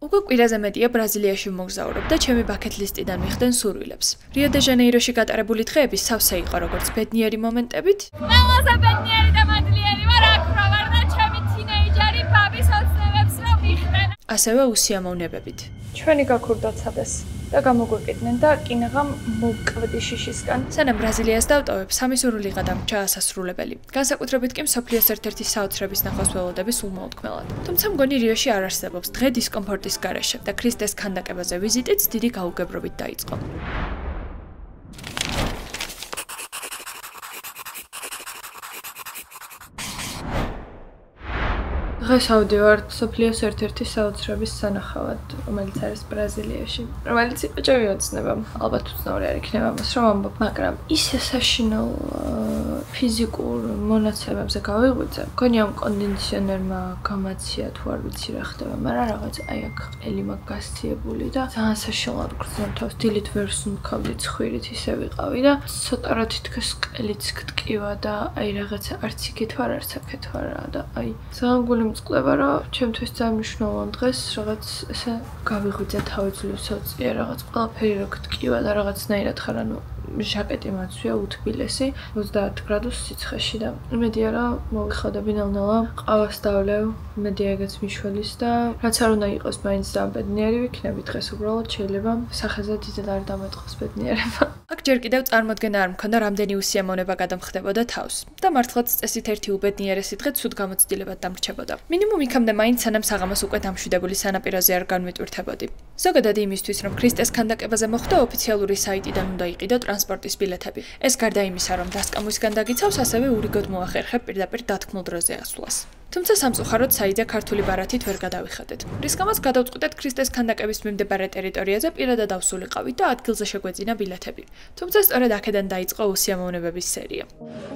უკვე კვირაზე მეტია ბრაზილიაში მოგზაურობ და ჩემი bucket list-დან მიხდენ სურვილებს. რიო დე ჟანეიროში გატარებული დღეები სავსე იყო როგორც ბედნიერი მომენტებით. ყველაზე ბედნიერი და მადლიერი ვარ აქ რა ვარ და ჩემი თინეიჯერი ბაბის ოცნებებს რომ მიხდენ. ასევე უსიამოვნებებით. ჩვენი გაქურდაცადეს და გამოგვეკიდნენ და კინაღამ მოვკვდი შიშისგან. სანამ ბრაზილიას დავტოვებ, სამი სურვილი გადამრჩა ასასრულებელი. განსაკუთრებით კი მსოფლიოს ერთ-ერთი საოცრების ნახვას ველოდები სულ მოუთქმელად. თუმცა მგონი რიოში არ არსებობს დღე დისკომფორტის გარეშე და ქრისტეს ქანდაკებაზე ვიზიტიც დიდი გაუგებრობით დაიწყო. დღეს ავდივართ მსოფლიოს ერთ-ერთი საოცრების სანახავად, რომელიც არის ბრაზილიაში. რომელიც იბაჭევი ოცნება, ალბათ უცნაური არ იქნება მას რომ ამბობ, მაგრამ ისე საშინელ ფიზიკურ მონაცემებზე გავიღვიძე. მგონი ამ კონდიციონერმა გამაცია თუ არ ვიცი რა ხდება, მაგრამ რაღაც აი აქ ყელი მაგ გასციებული და ძალიან საშინელად გრძნობ თავს, დილით ვერ სუნთქავდი ცხვირით ისე ვიყავი და ცოტა რა თითქოს ყელიც გტკივა და აი რაღაცა არც იქით ვარ, არც აქეთ ვარ და აი ძალიან გული მწყდება რომ ჩემთვის ძალიან მნიშვნელოვან დღეს რაღაც ესე გავიღვიძე თავის სოციე რაღაც ყველაფერი რო გტკივა და რაღაცნაირად ხარ ანუ ჟაკეტი მაცვია უთბილესი 30 გრადუს სიცხეში და იმედია რომ მოვიხადები ნელ-ნელა ყავას დავლევ იმედია ეგეც მიშველის და რაც არ უნდა იყოს მაინც დამბედნიერი ვიქნები დღეს უბრალოდ შეიძლება სახეზე დიდად არ დამეტყოს ბედნიერება აქ ჯერ კიდევ წარმოდგენა არ მქონდა რამდენი უსიამოვნება გადამხდებოდა თავს და მართლაც წესით ერთი უბედნიერესი დღე ცუდ გამოცდილებად დამრჩებოდა მინიმუმ იქამდე მაინც სანამ საღამოს უკვე დამშვიდებული სანაპიროზე არ განვიტვირთებოდი ზოგადად იმისთვის რომ ქრისტეს ქანდაკებაზე მოხვდა ოფიციალური საიტიდან უნდა იყიდო ტრანსპორტის ბილეთები ეს გარდა იმისა რომ დასკამვისგან დაგიცავს ასევე ურიგოდ მოახერხებ პირდაპირ დათქმულ დროზე ასვლას თუმცა სამწუხაროდ საიტზე ქართული ბარათით ვერ გადავიხადეთ. რის გამოც გადავწყვიტეთ ქრისტეს ქანდაკების მიმდებარე ტერიტორიაზე პირადად ავსულიყავით და ადგილზე შეგვეძინა ბილეთები. თუმცა სწორედ აქედან დაიწყო უსიამოვნებების სერია.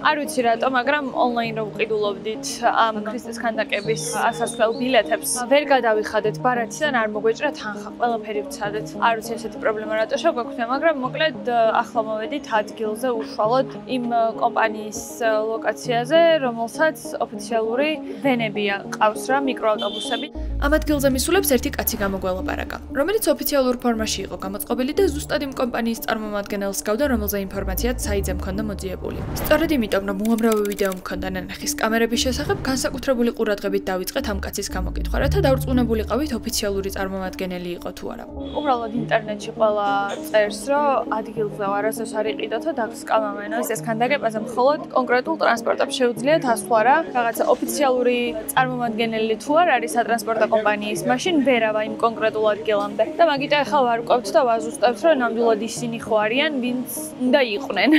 არ ვიცი რატო, მაგრამ ონლაინ რო ვყიდულობდით ამ ქრისტეს ქანდაკების ასასვლელ ბილეთებს, ვერ გადავიხადეთ ბარათიდან, არ მოგვეჭრა თანხა, ყველაფერი ვცადეთ. არ ვიცი ესეთი პრობლემა რატო შეგვექვია, მაგრამ მოკლედ ახლა მოვედით ადგილზე უშუალოდ იმ კომპანიის ლოკაციაზე, რომელსაც ოფიციალური ვენებია ყავს რა მიკროავტობუსები. ამ ადგილზე მისულებს ერთი კაცი გამოგველაპარაკა, რომელიც ოფიციალურ ფორმაში იყო გამოწყობილი და ზუსტად იმ კომპანიის წარმომადგენელს გავდა, რომელზე ინფორმაციაც საიტზე მქონდა მოძიებული. სწორედ იმიტომ, რომ უამრავი ვიდეო მქონდა ნანახის კამერების შესახებ, განსაკუთრებული ყურადღებით დავიწყეთ ამ კაცის გამოკითხვა, რათა დავრწმუნებულიყავით ოფიციალური წარმომადგენელი იყო თუ არა. უბრალოდ ინტერნეტში ყველა წერს, რომ ადგილზე არასდროს არ იყიდოთო დაგსკამავენო. ეს ქანდაკებაზე მხოლოდ კონკრეტულ ტრანსპორტებს შეუძლიათ ასვლა რა, რაღაცა ოფიციალური წარმომადგენელი თუ არ არის სატრანსპორტო კომპანიის, მაშინ ვერავა იმ კონკრეტულ ადგილამდე. და მაგიტო ახლა ვარ ვკვებთ და ვაზუსტებთ, რომ ნამდვილად ისინი ხო არიან, ვინც უნდა იყვნენ.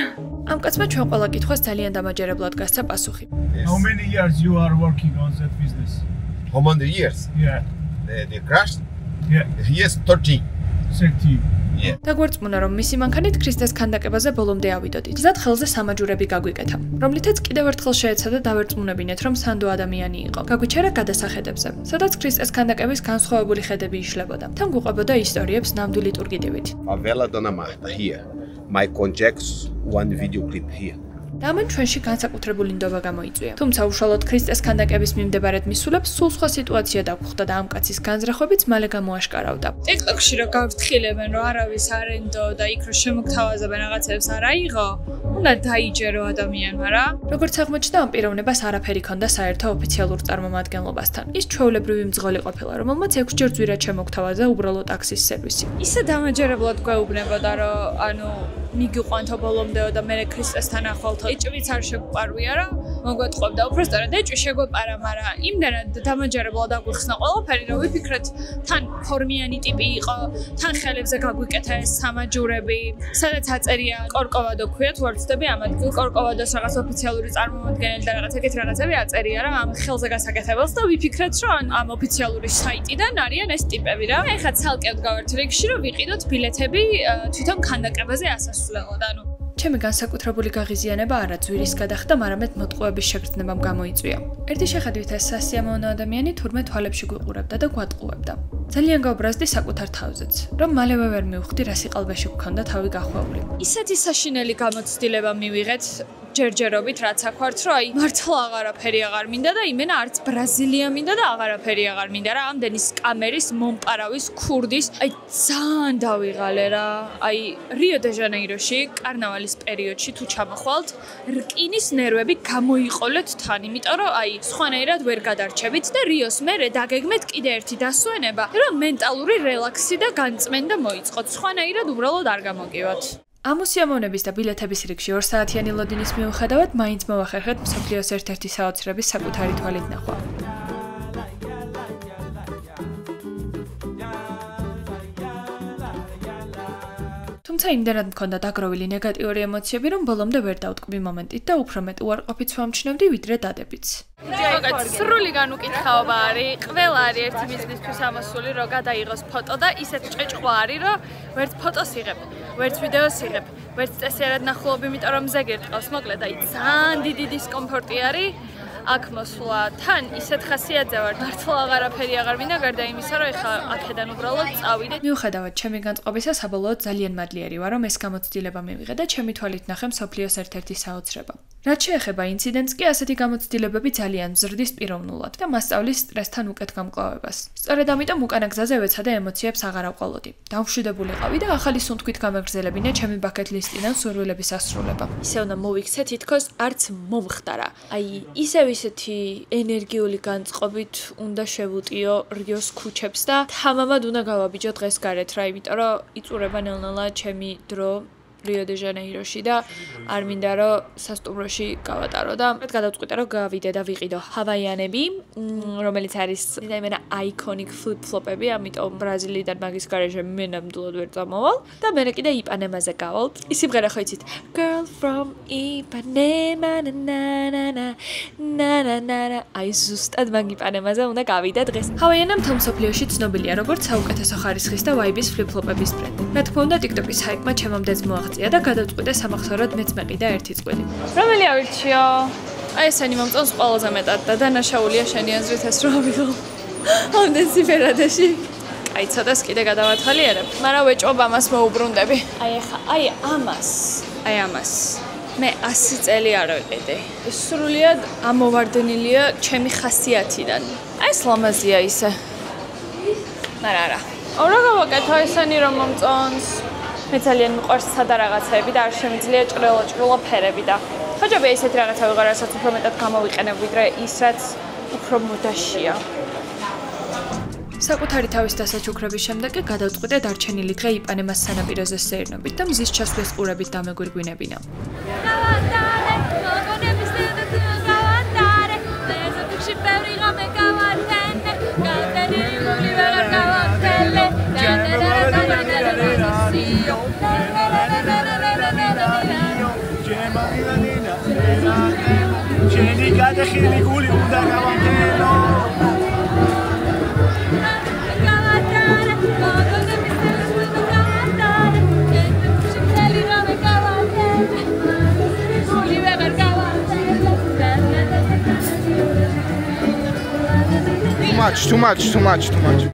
ამ კაცმა ჩვენ ყველა კითხვას ძალიან დამაჯერებლად გასცა პასუხი. How many years you are working on that business? How many years? Yeah. The crash? Yeah. Yes, 30. 30. დაგვერწმუნა რომ მისი მანქანით ქრისტეს ქანდაკებაზე ბოლომდე ავიდოდით. მზად ხელზე სამაჯურები გაგვიკეთა, რომლითაც კიდევ ერთხელ შეეცადა დავერწმუნებინეთ რომ სანდო ადამიანი იყო. გაგვიჩერა გადასახედებზე, სადაც ქრისტეს ქანდაკების განსხვავებული ხედები იშლებოდა. თან გვყვებოდა ისტორიებს ნამდვილი ტურგიდივით. Favela Dona Marta here. Michael Jackson one video clip here. და მან ჩვენში განსაკუთრებული ნდობა გამოიწვია. თუმცა უშუალოდ ქრისტეს ქანდაკების მიმდებარედ მისულებს სულ სხვა სიტუაცია დაგვხვდა და ამ კაცის განზრახვებიც მალე გამოაშკარავდა. TikTok-ში რო გავფრთხილებენ, რომ არავის არ ენდო და იქ რო შემოგთავაზებენ რაღაცებს არ აიღო, უნდა დაიჯერო ადამიანმა რა. როგორც აღმოჩნდა, ამ პიროვნებას არაფერი ჰქონდა საერთო ოფიციალურ წარმომადგენლობასთან. ის ჩვეულებრივი მძღოლი ყოფილა, რომელმაც 6 ჯერ ძვირად შემოგთავაზა უბრალო ტაქსის სერვისი. ისე დამაჯერებლად გვეუბნებოდა, რომ ანუ მიგიყვანთო ბოლომდეო და მე ქრისტესთან ახლავთო. ეჭვიც არ შეგვყარვია რა, მოგვეთყობდა. უბრალოდ ეჭვი შეგვეპარა, მაგრამ იმდენად დამაჯერებლად აგვიხსნა ყველაფერი, რომ ვიფიქრეთ, თან ფორმიანი ტიპი იყო, თან ხელებზე გაგვიკეთა ეს სამაჯურები, სადაც აწერია კორკოვადო ქვიათ, ვარცდები ამ ადგილ კორკოვადოს რაღაც ოფიციალური წარმომადგენელი და რაღაც ეგეთ რაღაცები აწერია რა, ამ ხელზე გასაკეთებელს და ვიფიქრეთ, რომ ამ ოფიციალური საიტიდან არიან ეს ტიპები რა. ეხლა ცალკე ვდგავართ რიგში, რომ ვიყიდოთ ბილეთები თვითონ ქანდაკებაზე ასასვლელად, ანუ ჩემი განსაკუთრებული გაღიზიანება არა ძვირის გადახდა, არამედ მოტყუების შეგრძნებამ გამოიწვია. ერთი შეხედვით ეს სასიამოვნო ადამიანი თურმე თვალებში გვიყურებდა და გვატყუებდა. ძალიან გაუბრაზდი საკუთარ თავზეც, რომ მალევე ვერ მივხვდი რა სიყალბეში გქონდა თავი გახვეული. ისეთი საშინელი გამოცდილება მივიღეთ ჯერჯერობით, რაც აქვართ, რომ აი მართლა აღარაფერი აღარ მინდა და იმენა არც ბრაზილია მინდა და აღარაფერი აღარ მინდა რა, ამდენი სკამერის, მომპარავის, ქურდის, აი ძალიან დავიღალე რა. აი რიო დე ჟანეიროში კარნავალის პერიოდში თუ ჩამოხვალთ, რკინის ნერვები გამოიყოლეთ თან, იმიტომ რომ აი სხვანაირად ვერ გადარჩებით და რიოს მერე დაგეგმეთ კიდე ერთი დასვენება, რომ მენტალური რელაქსი და განწმენდა მოიწყოთ. სხვანაირად უბრალოდ არ გამოგივათ. ამ უსიამოვნების და ბილეთების რიგში 2 საათიანი ლოდინის მიუხედავად, მაინც მოვახერხეთ მსოფლიოს ერთ-ერთი საოცრების საკუთარი თვალით ნახვა. თუმცა იმდენად მქონდა დაგროვილი ნეგატიური ემოციები, რომ ბოლომდე ვერ დავტკბი მომენტით და უფრო მეტ უარყოფით ვამჩნევდი, ვიდრე დადებიც. მოგეთ, სრული განუკითხაობა არის, ყველა არის ერთი მიზნისთვის ამოსული, რომ გადაიღოს ფოტო და ისეთ ჭეჭყვა არის, რომ ვერც ფოტოს იღებ, ვერც ვიდეოს იღებ, ვერც წესიარად ნახულობ, იმიტომ რომ ზეგერ ტყავს, მოკლედ, აი ძალიან დიდი დისკომფორტი არის. აქ მოსვლა თან ისეთ ხასიათზე ვარ, მართლა აღარაფერი აღარ მინდა გარდა იმისა, რომ ეხლა აქედან უბრალოდ წავიდე. მიუხედავად ჩემი განწყობისა, საბოლოოდ ძალიან მადლიერი ვარ, რომ ეს გამოცდილება მივიღე და ჩემი თვალით ნახე მსოფლიოს ერთ-ერთი საოცრება. რაც შეეხება ინციდენტს კი, ასეთი გამოცდილებები ძალიან მზრდის პიროვნულად და მასწავლის სტრესთან უკეთ გამკლავებას. სწორედ ამიტომ უკანა გზაზე ვეცადე ემოციებს აღარ ავყოლოდი. დამშვიდობულიყავი და ახალი სუნთქვით გამეგრძელებინა ჩემი ბაკეტ ლისტიდან სურვილების ასრულება. ისე უნდა მოვიქცე, თითქოს არც მომხდარა. აი, ისევ ისეთი ენერგიული განწყობით უნდა შევუტიო რიოს ქუჩებს და თამამად უნდა გავაბიჯო დღეს გარეთ რა, იმიტომ რომ იწურება ნელ-ნელა ჩემი დრო რიო დე ჟანეიროში და არ მინდა რომ სასტუმროში გავატარო და გადავწყვიტე რომ გავიდე და ვიყიდო ჰავაიანები, რომელიც არის იმენა აიკონიკ ფლიპ-ფლოპები, ამიტომ ბრაზილიიდან მაგის გარეშე მე ნამდვილად ვერ წამოვალ და მე კიდე იპანემაზე გავალთ. ის სიმღერა ხო იცით? Girl from Ipanema na na na na na na na. აი ზუსტად მაგ იპანემაზე უნდა გავიდე დღეს. ჰავაიანა მთელ მსოფლიოში ცნობილია როგორც საუკეთესო ხარისხის და ვაიბის ფლიპ-ფლოპების ბრენდი. რა თქმა უნდა, TikTok-ის ჰაიპმა ჩემამდეც მოაღწია და გადავწყვიტე სამახსოვროდ მეც მეყიდა ერთი წყვილი. რომელი ავირჩიო? აი ესენი მომწონს ყველაზე მეტად და დანაშაულია შენი აზრით ეს რო ავიღო. ამდენ ციფერადაში. აი ცოტას კიდე გადავათვალიერებ, მაგრამ ვეჭობ ამას მოუბრუნდები. აი ახლა, აი ამას. მე 100 წელი არ ვიყიდე. სრულიად ამოვარდნილია ჩემი ხასიათიდან. აი ეს ლამაზია ისე. არა. რა გავაკეთო ესენი რომ მომწონს? მე ძალიან მიყვარს სადა რაღაცები და არ შემიძლია ჭრელო ფერები და ხოჭები ესეთი რაღაცა ვიღარ, რასაც უფრო მეტად გამოვიყენებ, ვიდრე ის, რაც უფრო მოდაშია. საკუთარი თავის დასაჩუქრების შემდეგ კი გადავწყვიტე დარჩენილი დღე იპანემას სანაპიროზე სეირნობით და მზის ჩასვლის ყურებით დამეგვირგვინებინა. Jenny გადახილი გული უნდა გავამტენო. Too much.